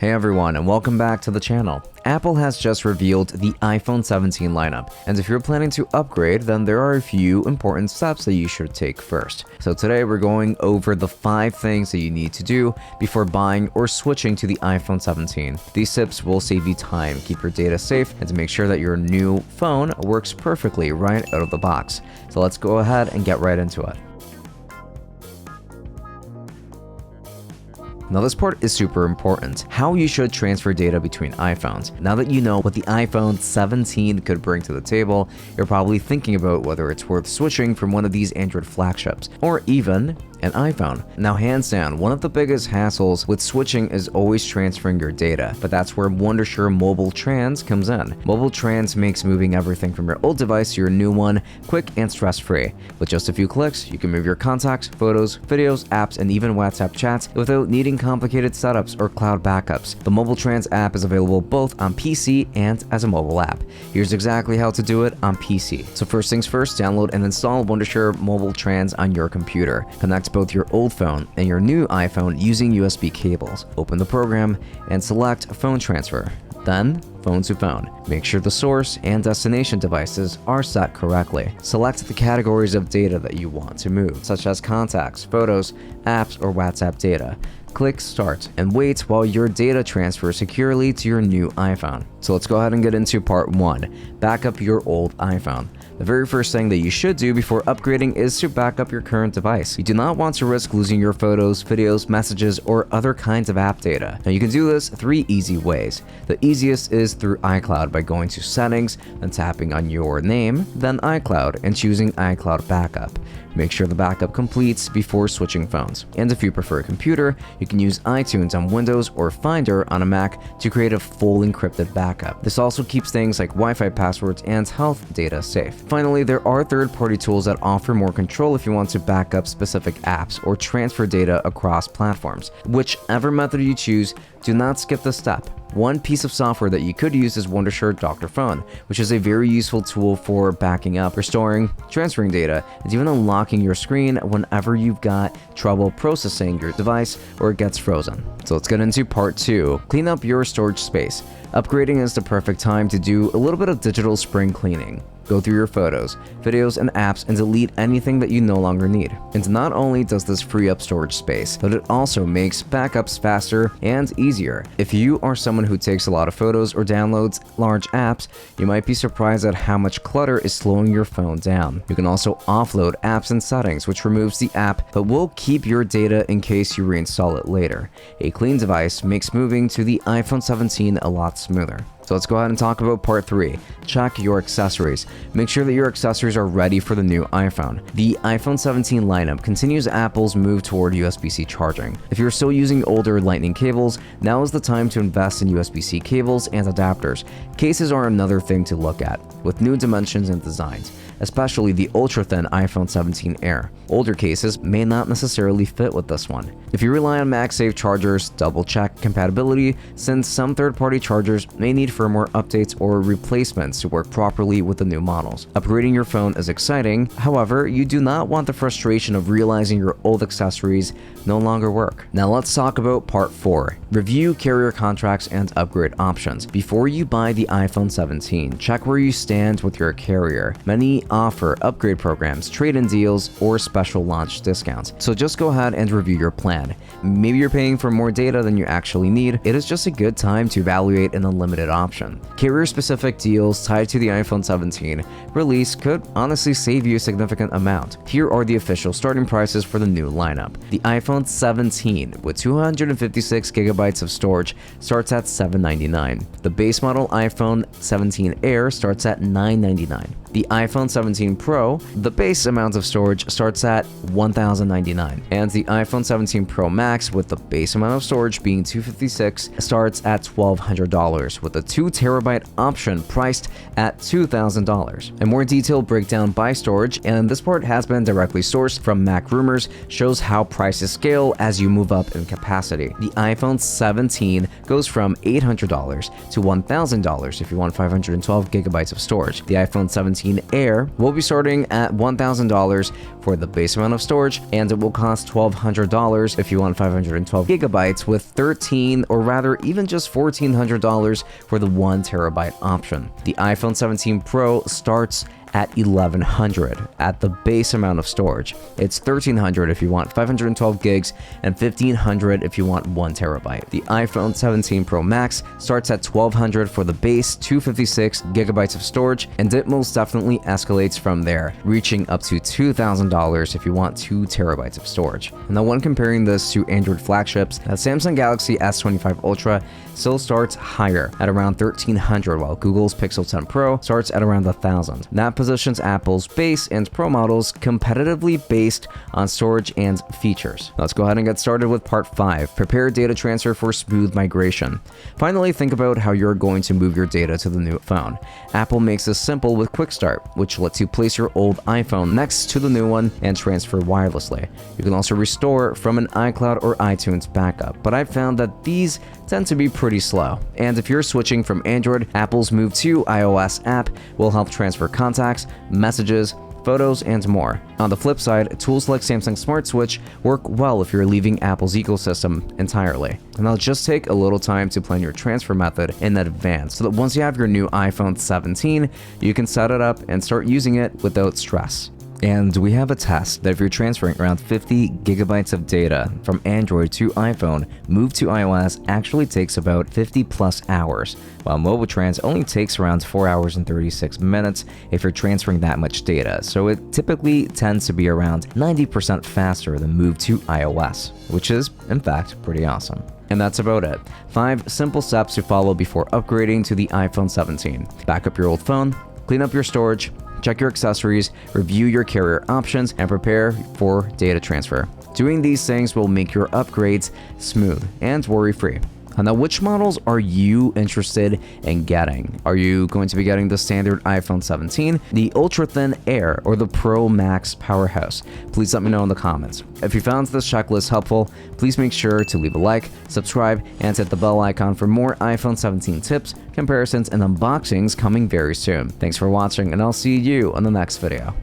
Hey everyone, and welcome back to the channel. Apple has just revealed the iPhone 17 lineup, and if you're planning to upgrade, then there are a few important steps that you should take first. So today we're going over the 5 things that you need to do before buying or switching to the iPhone 17. These tips will save you time, keep your data safe, and to make sure that your new phone works perfectly right out of the box. So let's go ahead and get right into it. Now this part is super important, how you should transfer data between iPhones. Now that you know what the iPhone 17 could bring to the table, you're probably thinking about whether it's worth switching from one of these Android flagships, or even an iPhone. Now hands down, one of the biggest hassles with switching is always transferring your data, but that's where Wondershare Mobile Trans comes in. Mobile Trans makes moving everything from your old device to your new one quick and stress-free. With just a few clicks, you can move your contacts, photos, videos, apps, and even WhatsApp chats without needing complicated setups or cloud backups. The Mobile Trans app is available both on PC and as a mobile app. Here's exactly how to do it on PC. So first things first, download and install Wondershare Mobile Trans on your computer. Connect both your old phone and your new iPhone using USB cables. Open the program and select Phone Transfer. Then, phone to phone. Make sure the source and destination devices are set correctly. Select the categories of data that you want to move, such as contacts, photos, apps, or WhatsApp data. Click Start and wait while your data transfers securely to your new iPhone. So let's go ahead and get into part 1. Back up your old iPhone. The very first thing that you should do before upgrading is to back up your current device. You do not want to risk losing your photos, videos, messages, or other kinds of app data. Now you can do this 3 easy ways. The easiest is through iCloud by going to Settings, then tapping on your name, then iCloud, and choosing iCloud Backup. Make sure the backup completes before switching phones. And if you prefer a computer, you can use iTunes on Windows or Finder on a Mac to create a full encrypted backup. This also keeps things like Wi-Fi passwords and health data safe. Finally, there are third-party tools that offer more control if you want to back up specific apps or transfer data across platforms. Whichever method you choose, do not skip this step. One piece of software that you could use is Wondershare Dr. Phone, which is a very useful tool for backing up, restoring, transferring data, and even unlocking your screen whenever you've got trouble processing your device or it gets frozen. So let's get into part 2. Clean up your storage space. Upgrading is the perfect time to do a little bit of digital spring cleaning. Go through your photos, videos, and apps and delete anything that you no longer need. And not only does this free up storage space, but it also makes backups faster and easier. If you are someone who takes a lot of photos or downloads large apps, you might be surprised at how much clutter is slowing your phone down. You can also offload apps and settings, which removes the app but will keep your data in case you reinstall it later. A clean device makes moving to the iPhone 17 a lot smoother. So let's go ahead and talk about part 3. Check your accessories. Make sure that your accessories are ready for the new iPhone. The iPhone 17 lineup continues Apple's move toward USB-C charging. If you're still using older Lightning cables, now is the time to invest in USB-C cables and adapters. Cases are another thing to look at, with new dimensions and designs, especially the ultra-thin iPhone 17 Air. Older cases may not necessarily fit with this one. If you rely on MagSafe chargers, double-check compatibility, since some third-party chargers may need firmware updates or replacements to work properly with the new models. Upgrading your phone is exciting, however, you do not want the frustration of realizing your old accessories no longer work. Now let's talk about part 4. Review carrier contracts and upgrade options. Before you buy the iPhone 17, check where you stand with your carrier. Many offer upgrade programs, trade-in deals, or special launch discounts. So just go ahead and review your plan. Maybe you're paying for more data than you actually need. It is just a good time to evaluate an unlimited option. Carrier-specific deals tied to the iPhone 17 release could honestly save you a significant amount. Here are the official starting prices for the new lineup. The iPhone 17 with 256 gigabytes of storage starts at $799. The base model iPhone 17 Air starts at $999. The iPhone 17 Pro, the base amount of storage starts at $1,099, and the iPhone 17 Pro Max with the base amount of storage being 256 starts at $1,200, with a 2TB option priced at $2,000. A more detailed breakdown by storage, and this part has been directly sourced from Mac Rumors, shows how prices scale as you move up in capacity. The iPhone 17 goes from $800 to $1,000 if you want 512 gigabytes of storage. The iPhone 17 17 Air will be starting at $1,000 for the base amount of storage, and it will cost $1,200 if you want 512 gigabytes, with 13 or rather even just $1,400 for the 1 terabyte option. The iPhone 17 Pro starts at $1,100 at the base amount of storage. It's $1,300 if you want 512 gigs and $1,500 if you want 1 terabyte. The iPhone 17 Pro Max starts at $1,200 for the base 256 gigabytes of storage, and it most definitely escalates from there, reaching up to $2,000 if you want 2 terabytes of storage. Now, when comparing this to Android flagships, the Samsung Galaxy S25 Ultra still starts higher at around $1,300, while Google's Pixel 10 Pro starts at around $1,000. That positions Apple's base and Pro models competitively based on storage and features. Let's go ahead and get started with part 5. Prepare data transfer for smooth migration. Finally, think about how you're going to move your data to the new phone. Apple makes this simple with Quick Start, which lets you place your old iPhone next to the new one and transfer wirelessly. You can also restore from an iCloud or iTunes backup, but I've found that these tend to be pretty slow. And if you're switching from Android, Apple's Move to iOS app will help transfer contacts, messages, photos, and more. On the flip side, tools like Samsung Smart Switch work well if you're leaving Apple's ecosystem entirely. And they'll just take a little time to plan your transfer method in advance, so that once you have your new iPhone 17, you can set it up and start using it without stress. And we have a test that if you're transferring around 50 gigabytes of data from Android to iPhone, Move to iOS actually takes about 50 plus hours, while Mobile Trans only takes around 4 hours and 36 minutes if you're transferring that much data. So it typically tends to be around 90% faster than Move to iOS, which is, in fact, pretty awesome. And that's about it. 5 simple steps to follow before upgrading to the iPhone 17. Back up your old phone, clean up your storage, check your accessories, review your carrier options, and prepare for data transfer. Doing these things will make your upgrades smooth and worry-free. Now, which models are you interested in getting? Are you going to be getting the standard iPhone 17, the Ultra Thin Air, or the Pro Max Powerhouse? Please let me know in the comments. If you found this checklist helpful, please make sure to leave a like, subscribe, and hit the bell icon for more iPhone 17 tips, comparisons, and unboxings coming very soon. Thanks for watching, and I'll see you on the next video.